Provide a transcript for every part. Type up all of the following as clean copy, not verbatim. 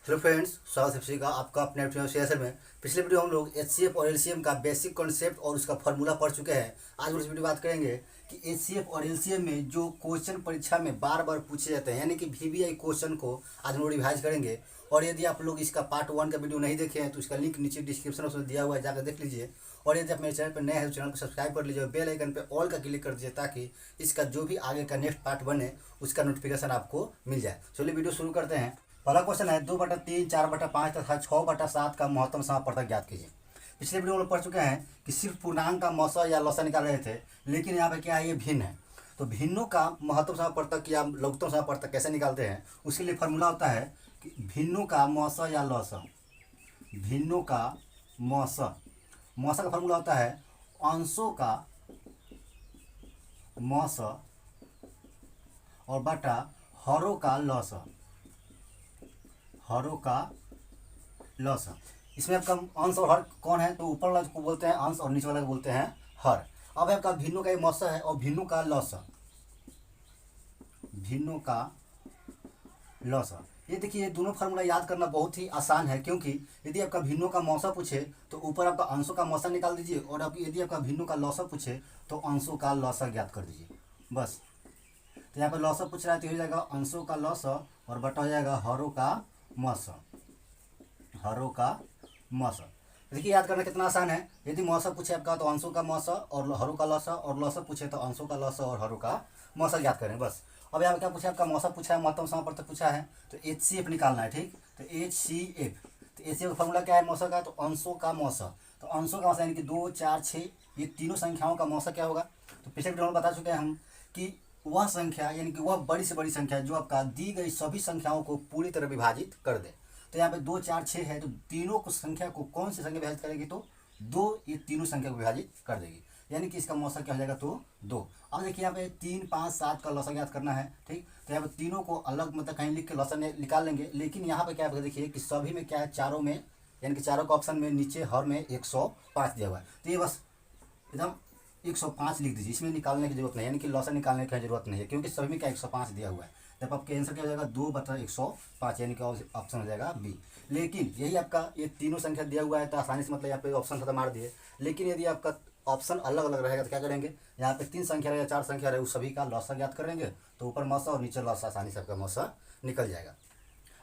Hello friends, स्वागत है का आपका अपने सेशन में। पिछले वीडियो हम लोग एचसीएफ और एलसीएम का बेसिक कॉन्सेप्ट और उसका फार्मूला पढ़ चुके हैं। आज हम इस वीडियो बात करेंगे कि एचसीएफ और एलसीएम में जो क्वेश्चन परीक्षा में बार बार पूछे जाते हैं, यानी कि वीवीआई क्वेश्चन को आज हम लोग रिवाइज करेंगे। और यदि आप लोग इसका पार्ट 1 का वीडियो नहीं देखे हैं तो इसका लिंक नीचे डिस्क्रिप्शन में दिया हुआ है, जाकर देख लीजिए। और यदि आप मेरे चैनल पर नए हैं तो चैनल को सब्सक्राइब कर लीजिए और बेल आइकन पर ऑल का क्लिक कर दीजिए, ताकि इसका जो भी आगे का नेक्स्ट पार्ट बने उसका नोटिफिकेशन आपको मिल जाए। चलिए वीडियो शुरू करते हैं। पहला क्वेश्चन है 2/3, 4/5 तथा 6/7 का महत्तम समापवर्तक ज्ञात कीजिए। पिछले वीडियो में पढ़ चुके हैं कि सिर्फ पूर्णांक का मौसा या लौसा निकाल रहे थे, लेकिन यहाँ पे क्या है, ये भिन्न है। तो भिन्नों का महत्तम समापवर्तक या लघुत्तम समापवर्तक कैसे निकालते हैं, उसके लिए फॉर्मूला होता है कि भिन्नों का मौसा या लौसा, भिन्नों का मौसा, मौसा का फॉर्मूला होता है अंशों का मौसा और बटा हरों का लौसा, हरों का लौसा। इसमें आपका अंश और हर कौन है, तो ऊपर वाला को बोलते हैं अंश और नीचे वाला को बोलते हैं हर। अब आपका भिन्नों का ये मौसा है और भिन्नों का लौसा, भिन्नों का लौसा। ये देखिए, ये दोनों फार्मूला याद करना बहुत ही आसान है, क्योंकि यदि आपका भिन्नों का मौसा पूछे तो ऊपर आपका अंशों का मौसा निकाल दीजिए, और यदि आपका भिन्नों का लौसा पूछे तो अंशों का लौसा ज्ञात कर दीजिए, बस। तो यहाँ पर लौसा पूछ रहा है तो हो जाएगा अंशों का लौसा और बटा हो जाएगा हरों का मौसा, हरों का मौसा। देखिए याद करना कितना आसान है। यदि मौसा पूछे आपका तो अंशों का मौसा और हरों का लौसा, और लौसा पूछे तो अंशों का लौसा और हरों का मौसा याद करें, बस। अब यहाँ क्या पूछा, आपका मौसा पूछा है, महत्तम समापवर्तक पूछा है, तो HCF निकालना है, ठीक। तो HCF, तो HCF का फॉर्मूला क्या है मौसा का, तो अंशों का मौसा। तो अंशों का मौसा यानी कि 2, 4, 6 ये तीनों संख्याओं का मौसा क्या होगा। तो पिछले वीडियो में बता चुके हैं हम कि वह संख्या यानी कि वह बड़ी से बड़ी संख्या जो आपका दी गई सभी संख्याओं को पूरी तरह विभाजित कर दे। तो यहाँ पे 2, 4, 6 है, तो तीनों को संख्या को कौन सी संख्या विभाजित करेगी, तो 2 ये तीनों संख्या को विभाजित कर देगी, यानी कि इसका मौसा क्या हो जाएगा, तो 2। अब देखिए यहाँ पे 3, 5, 7 का लौसा ज्ञात करना है, ठीक। तो यहाँ पे तीनों को अलग मतलब कहीं लिख के लौसा निकाल लेंगे, लेकिन यहाँ पे क्या है देखिए कि सभी में क्या है, चारों में यानी कि चारों का ऑप्शन में नीचे हर में 105 दिया हुआ है, तो ये बस एकदम 105 लिख दीजिए, इसमें निकालने की जरूरत नहीं, यानी कि लौसा निकालने की जरूरत नहीं है, क्योंकि सभी में क्या 105 दिया हुआ है। जब आपके आंसर क्या हो जाएगा, 2/105, यानी कि ऑप्शन हो जाएगा बी। लेकिन यही आपका ये तीनों संख्या दिया हुआ है तो आसानी से मतलब यहाँ पे ऑप्शन खत्म मार दिए। लेकिन यदि आपका ऑप्शन अलग अलग रहेगा तो क्या करेंगे, यहाँ पे 3 संख्या रहे या 4 संख्या रहे, उस सभी का लौसा ज्ञात करेंगे, तो ऊपर मौसा और नीचे लौसा, आसानी से आपका मौसा निकल जाएगा।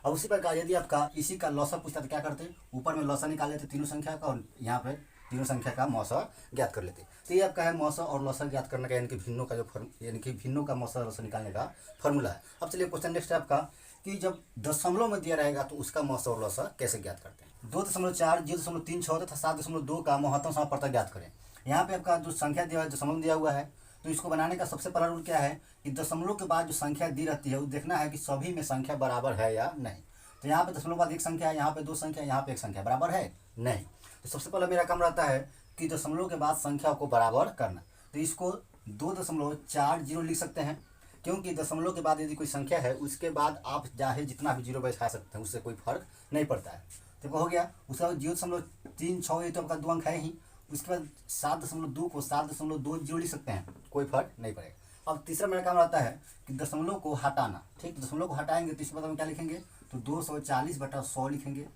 अब उसी प्रकार यदि आपका इसी का लौसा पूछता तो क्या करते, ऊपर में लौसा निकाल लेते तीनों संख्या का, और यहाँ पे तीनों संख्या का मौसा ज्ञात कर लेते। तो ये आपका है मौसा और लौसा ज्ञात करने का, यानी कि भिन्नों का जो यानी कि भिन्नों का मौसा और लौसा निकालने का फॉर्मूला है। अब चलिए क्वेश्चन नेक्स्ट है आपका कि जब दशमलव में दिया रहेगा तो उसका मौसा और लौसा कैसे ज्ञात करते हैं। 2.4, 0.36 तथा 7.2 का महत्तम समापवर्तक ज्ञात करें। यहाँ पे आपका जो संख्या दिया है, दशमलव दिया हुआ है, तो इसको बनाने का सबसे पहला रूल क्या है कि दशमलव के बाद जो संख्या दी रहती है वो देखना है कि सभी में संख्या बराबर है या नहीं। तो यहाँ पे दशमलव के बाद एक संख्या है, यहाँ पे 2 संख्या, यहाँ पे एक संख्या, बराबर है नहीं। तो सबसे पहले मेरा काम रहता है कि दशमलव के बाद संख्या को बराबर करना। तो इसको 2.40 लिख सकते हैं, क्योंकि दशमलव के बाद यदि कोई संख्या है उसके बाद आप चाहे जितना भी जीरो बैठा सकते हैं, उससे कोई फर्क नहीं पड़ता है। तो हो गया। उसके बाद 0.36 ये तो आपका 2 अंक है ही। उसके बाद 7.2 को 7.20 लिख सकते हैं, कोई फर्क नहीं पड़ेगा। अब तीसरा मेरा काम रहता है कि दशमलव को हटाना, ठीक। दशमलव को हटाएंगे तो इसके बाद हम क्या लिखेंगे, तो 240/100 लिखेंगे,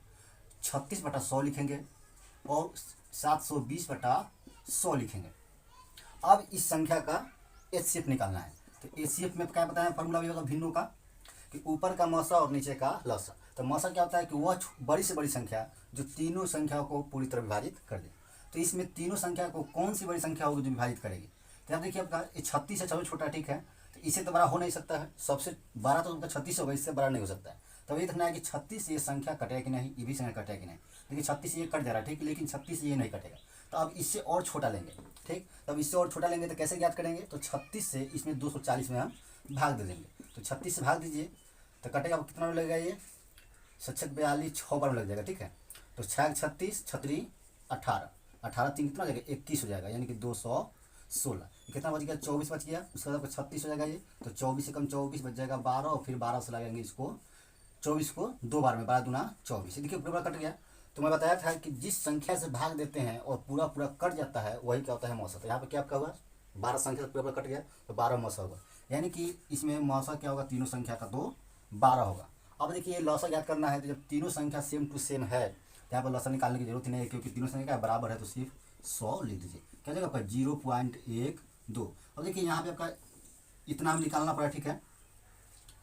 36/100 लिखेंगे और 720/100 लिखेंगे। अब इस संख्या का HCF निकालना है। तो HCF में क्या बताया फॉर्मूला भी होगा भिन्नों का, कि ऊपर का मौसा और नीचे का लौसा। तो मौसा क्या होता है कि वह बड़ी से बड़ी संख्या जो तीनों संख्याओं को पूरी तरह विभाजित कर दे। तो इसमें तीनों संख्या को कौन सी बड़ी संख्या होगी जो विभाजित करेगी। तो यहाँ देखिए आपका 36 है, चलो छोटा, ठीक है, तो इससे तो बड़ा हो नहीं सकता है, सबसे बड़ा तो उनका 36 होगा, इससे बड़ा नहीं हो सकता है। तो ये देखना है कि 36 से ये संख्या कटेगा कि नहीं, ये भी संख्या कटेगा कि नहीं। देखिए 36 ये कट जा रहा है, ठीक, लेकिन 36 ये नहीं कटेगा। तो अब इससे और छोटा लेंगे, ठीक। तब इससे और छोटा लेंगे तो कैसे ज्ञात करेंगे, तो 36 से इसमें 240 में हम भाग दे देंगे। तो 36 से भाग दीजिए तो कटेगा, कितना लगेगा, ये 6×42 6 बार लग जाएगा, ठीक है। तो 6 36 36 18 18 3 कितना हो जाएगा, 21 हो जाएगा, यानी कि 216। कितना बच गया, 24 बच गया। उसके बाद 36 हो जाएगा ये, तो 24 से कम 24 बच जाएगा 12, और फिर 12 से लगाएंगे इसको 24 को 2 बार में, 12 दूना 24। देखिए पूरा कट गया। तो मैं बताया था कि जिस संख्या से भाग देते हैं और पूरा पूरा कट जाता है वही क्या होता है, मौसा। तो यहाँ पे क्या आपका हुआ, 12 संख्या से पूरा कट गया तो 12 मौसा होगा, यानी कि इसमें मौसा क्या होगा, तीनों संख्या का तो 12 होगा। अब देखिए ये लॉसा याद करना है, तो जब तीनों संख्या सेम टू सेम है तो यहाँ पर लॉसा निकालने की जरूरत ही नहीं है, क्योंकि तीनों संख्या बराबर है, तो सिर्फ 100 लिख दीजिए। क्या जाएगा आपका 0.12। अब देखिए यहाँ पे आपका इतना हम निकालना पड़ा, ठीक है,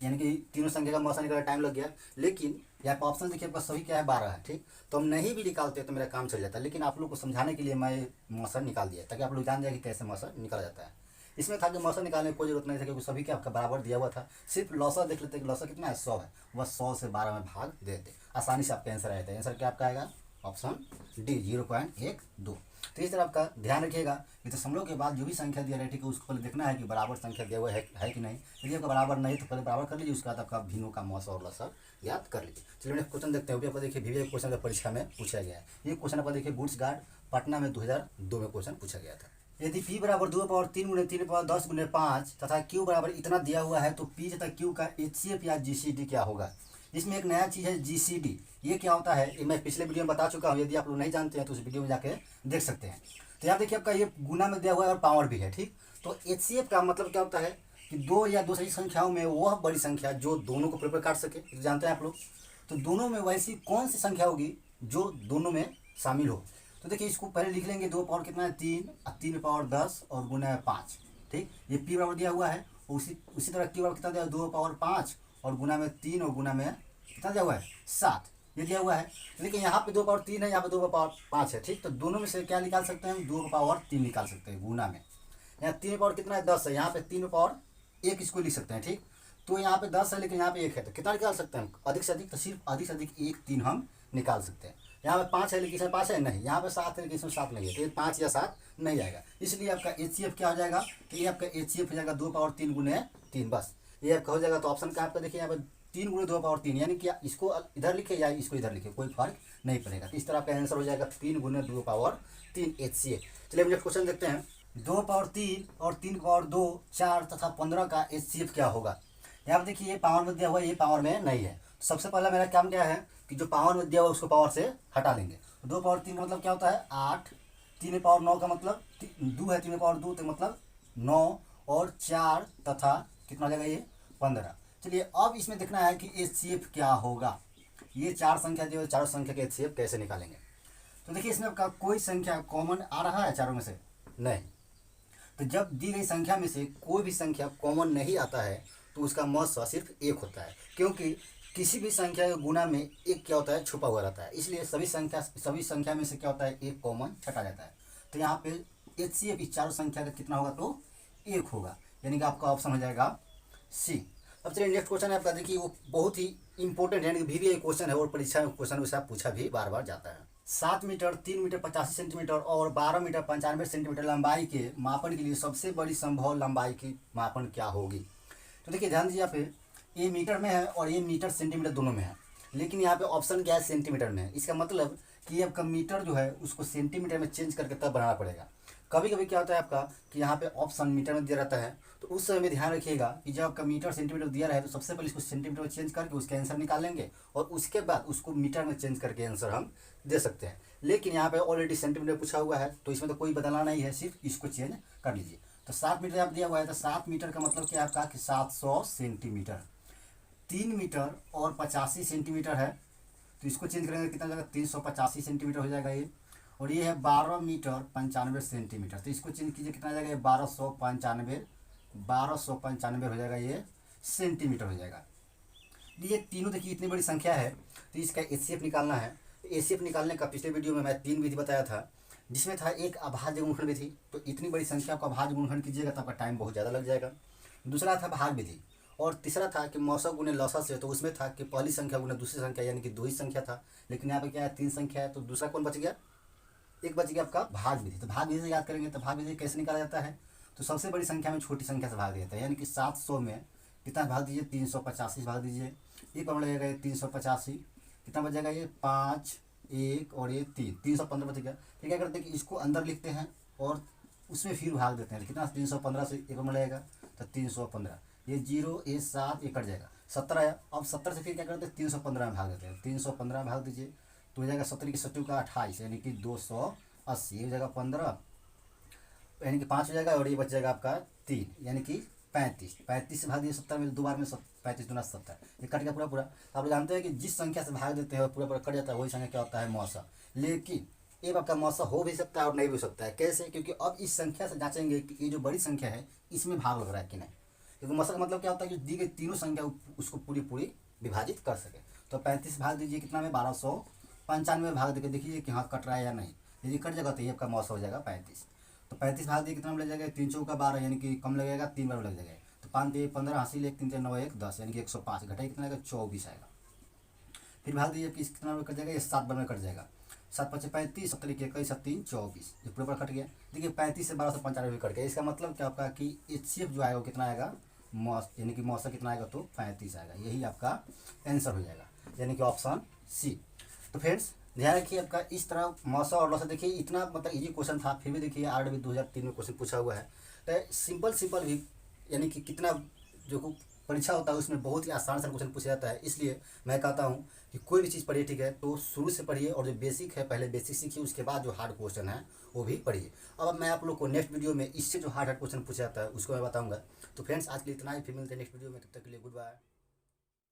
यानी कि तीनों संख्या का मौसा निकालने टाइम लग गया, लेकिन यहाँ पर ऑप्शन देखिए आपका सही क्या है 12 है, ठीक। तो हम नहीं भी निकालते तो मेरा काम चल जाता है, लेकिन आप लोग को समझाने के लिए मैं मौसा निकाल दिया ताकि आप लोग जान जाए कि कैसे मौसा निकाला जाता है। इसमें था कि मौसा निकालने की कोई जरूरत नहीं था, क्योंकि सभी के आपका बराबर दिया हुआ था। सिर्फ लौसा देख लेते कि लौसा कितना है 100 है, वह 100 से 12 में भाग देते, आसानी से आपका आंसर आया था। आंसर क्या आपका आएगा ऑप्शन डी 0.12। तो इस तरह आपका ध्यान रखिएगा कि दशमलव के बाद जो भी संख्या दिया है, ठीक है, उसको पहले देखना है कि बराबर संख्या दिया हुआ है कि नहीं। यदि आपका बराबर नहीं तो पहले बराबर कर लीजिए, उसके बाद आपका भिन्नों का मौसा और लसा याद कर लीजिए। चलिए नेक्स्ट क्वेश्चन देखते हैं। आपको देखिए VVI क्वेश्चन का परीक्षा में पूछा गया है। ये क्वेश्चन आपको देखिए गुड्स गार्ड पटना में 2002 में क्वेश्चन पूछा गया था। यदि p बराबर 2/3 × 3/10 × 5 तथा q बराबर इतना दिया हुआ है, तो p तथा q का HCF या GCD क्या होगा। इसमें एक नया चीज़ है GCD। ये क्या होता है, ये मैं पिछले वीडियो में बता चुका हूँ, यदि आप लोग नहीं जानते हैं तो उस वीडियो में जाके देख सकते हैं। तो यहाँ देखिए आपका ये गुना में दिया हुआ है और पावर भी है, ठीक। तो HCF का मतलब क्या होता है कि दो या दो से अधिक संख्याओं में वह बड़ी संख्या जो दोनों को बराबर काट सके, तो जानते हैं आप लोग। तो दोनों में वैसी कौन सी संख्या होगी जो दोनों में शामिल हो। तो देखिए इसको पहले लिख लेंगे, 2 पावर कितना है 3, 3 पावर 10 और गुना है 5, ठीक। ये p बराबर दिया हुआ है, उसी तरह q बराबर कितना दिया है 2 पावर 5 और गुना में 3 और गुना में कितना दिया हुआ है 7, ये दिया हुआ है। लेकिन यहाँ पे 2 पावर 3 है, यहाँ पे 2 पावर 5 है, ठीक। तो दोनों में से क्या निकाल सकते हैं, 2 पावर 3 निकाल सकते हैं गुना में। यहाँ 3 पावर कितना है 10 है, यहाँ पे 3 पावर 1 इसको लिख सकते हैं, ठीक। तो यहाँ पे 10 है लेकिन यहाँ पे 1 है, तो कितना निकाल सकते हैं अधिक से अधिक, तो सिर्फ अधिक से अधिक 1 3 हम निकाल सकते हैं। यहाँ पे 5 है लेकिन इसमें 5 है नहीं, यहाँ पे 7 है लेकिन इसमें 7 नहीं है, तो ये 5 या 7 नहीं आएगा। इसलिए आपका HCF क्या हो जाएगा, तो ये आपका HCF हो जाएगा 2 पावर 3 गुने 3, बस ये आपका हो जाएगा। तो ऑप्शन का आपका देखिए यहाँ पे 3 गुणे 2 पावर 3, यानी कि इसको इधर लिखे या इसको इधर लिखे कोई फर्क नहीं पड़ेगा। तो इस तरह आपका आंसर हो जाएगा 3 गुणे 2 पावर 3 HCF। चलिए हम नेक्स्ट क्वेश्चन देखते हैं। 2 पावर 3 और 3 पावर 2 4 तथा 15 का HCF क्या होगा। यहाँ पर देखिए ये पावर में दिया हुआ है, ये पावर में नहीं है। सबसे पहला मेरा काम क्या है कि जो पावर में दिया हुआ है उसको पावर से हटा लेंगे। 2 पावर 3 का मतलब क्या होता है 8, 3 पावर 9 का मतलब 2 है, 3 पावर 2 तो मतलब 9 और 4 तथा कितना हो जाएगा ये 15। चलिए अब इसमें देखना है कि HCF क्या होगा। ये चार संख्या जो है, चारों संख्या के HCF कैसे निकालेंगे। तो देखिए इसमें आपका कोई संख्या कॉमन आ रहा है चारों में से नहीं। तो जब दी गई संख्या में से कोई भी संख्या कॉमन नहीं आता है तो उसका मौसा सिर्फ 1 होता है, क्योंकि किसी भी संख्या के गुना में 1 क्या होता है छुपा हुआ रहता है। इसलिए सभी संख्या में से क्या होता है 1 कॉमन छटा जाता है। तो यहाँ पे HCF इस चारों संख्या का कितना होगा तो 1 होगा, यानी कि आपका ऑप्शन हो जाएगा सी। अब चलिए नेक्स्ट क्वेश्चन है आपका, देखिए वो बहुत ही इंपॉर्टेंट यानी कि VVI क्वेश्चन है और परीक्षा में क्वेश्चन वैसा पूछा भी बार बार जाता है। 7 मीटर 3 मीटर 85 सेंटीमीटर और 12 मीटर 95 सेंटीमीटर लंबाई के मापन के लिए सबसे बड़ी संभव लंबाई की मापन क्या होगी। तो देखिए ध्यान दीजिए, यहाँ पे ये मीटर में है और ये मीटर सेंटीमीटर दोनों में है, लेकिन यहाँ पे ऑप्शन क्या है सेंटीमीटर में है। इसका मतलब कि आपका मीटर जो है उसको सेंटीमीटर में चेंज करके तब बनाना पड़ेगा। कभी कभी क्या होता है आपका कि यहाँ पे ऑप्शन मीटर में दिया रहता है, तो उस समय में ध्यान रखिएगा कि जब आपका मीटर सेंटीमीटर दिया रहे तो सबसे पहले इसको सेंटीमीटर में चेंज करके उसके आंसर निकालेंगे और उसके बाद उसको मीटर में चेंज करके आंसर हम दे सकते हैं। लेकिन यहाँ पे ऑलरेडी सेंटीमीटर पूछा हुआ है तो इसमें तो कोई बदलना नहीं है, सिर्फ इसको चेंज कर लीजिए। तो 7 मीटर आप दिया हुआ है, तो 7 मीटर का मतलब क्या है आपका कि 700 सेंटीमीटर। 3 मीटर और 85 सेंटीमीटर है, तो इसको चेंज करेंगे कितना जाएगा 385 सेंटीमीटर हो जाएगा ये। और ये है 12 मीटर 95 सेंटीमीटर, तो इसको चेंज कीजिए कितना जाएगा 1295 हो जाएगा, ये सेंटीमीटर हो जाएगा। ये तीनों देखिए इतनी बड़ी संख्या है तो इसका HCF निकालना है। HCF निकालने का पिछले वीडियो में मैं 3 विधि बताया था, जिसमें था एक अभाज्य गुणनखंड विधि। तो इतनी बड़ी संख्या को अभाज्य गुणनखंड कीजिएगा तो आपका टाइम बहुत ज़्यादा लग जाएगा। दूसरा था भाग विधि और तीसरा था कि मौसा गुणे लौसा से, तो उसमें था कि पहली संख्या गुणे दूसरी संख्या, यानी कि 2 ही संख्या था। लेकिन यहाँ पे क्या है 3 संख्या है, तो दूसरा कौन बच गया, एक बच गया आपका भाग विधि। तो भाग विधि से याद करेंगे तो भाग विधि कैसे निकाला जाता है, तो सबसे बड़ी संख्या में छोटी संख्या से भाग दिया जाता है। यानी कि 700 में कितना भाग दीजिए 385 भाग दीजिए, ये कौन लगेगा ये 385, कितना बच जाएगा ये 5 1 और ये 3 315 बच गया। फिर क्या करते हैं कि इसको अंदर लिखते हैं और उसमें फिर भाग देते हैं, कितना 315 से एक में लगेगा तो 315, ये 0 ये 7 ये कट जाएगा 17 आया। अब 70 से फिर क्या करते हैं 315 में भाग देते हैं, 315 में भाग दीजिए तो हो जाएगा 17 की 7 का 28, यानी कि 280 हो जाएगा 15, यानी कि 5 हो जाएगा और ये बच जाएगा आपका 3, यानी कि 35 से भाग दिए 70 में 2 बार में 35 दूना 70, ये कट गया पूरा पूरा। तो आप लोग जानते हैं कि जिस संख्या से भाग देते हैं और पूरा पूरा कट जाता है वही संख्या क्या होता है, मौसा। लेकिन एक आपका मौसा हो भी सकता है और नहीं भी हो सकता है। कैसे? क्योंकि अब इस संख्या से जांचेंगे कि ये जो बड़ी संख्या है इसमें भाग लग रहा है कि नहीं। क्योंकि मौसा का मतलब क्या होता है कि दी गई तीनों संख्या उसको पूरी पूरी विभाजित कर सके। तो 35 भाग दीजिए कितना में, 1295 भाग देकर देखिए कि हाँ कट रहा है या नहीं। यदि कट जाएगा तो ये आपका मौसा हो जाएगा 35। तो 35 भाग दिए कितना में लग जाएगा, 3 चौका 12, यानी कि कम लगेगा, 3 बार लग जाएगा। तो 5 दिए 15, हासिल 1 3 9 1 10, यानी कि 105 घटाइए कितना आएगा, 24 आएगा। फिर भाग दीजिए कि कितना में कट जाएगा, ये 7 बार में कट जाएगा। 7 5 35, 7 1 21, 7 3 24, ये पूरा कट गया। देखिए 35 से 1295 भी कट गया। इसका मतलब क्या आपका कि HCF जो आएगा वो कितना आएगा, यानी कि मौसा कितना आएगा, तो 35 आएगा। यही आपका आंसर हो जाएगा, यानी कि ऑप्शन सी। तो फ्रेंड्स ध्यान रखिए, आपका इस तरह मौसा और लौसा, देखिए इतना मतलब इजी क्वेश्चन था, फिर भी देखिए आरडब्ल्यू 2003 में क्वेश्चन पूछा हुआ है। तो सिंपल भी, यानी कि कितना जो परीक्षा होता है उसमें बहुत ही आसान सा क्वेश्चन पूछा जाता है। इसलिए मैं कहता हूँ कि कोई भी चीज़ पढ़िए, ठीक है, तो शुरू से पढ़िए और जो बेसिक है पहले बेसिक सीखिए, उसके बाद जो हार्ड क्वेश्चन है वो भी पढ़िए। अब मैं आप लोग को नेक्स्ट वीडियो में इससे जो हार्ड क्वेश्चन पूछा जाता है उसको मैं बताऊँगा। तो फ्रेंड्स आज के लिए इतना ही, फिर मिलते हैं नेक्स्ट वीडियो में, तब तक के लिए गुड बाय।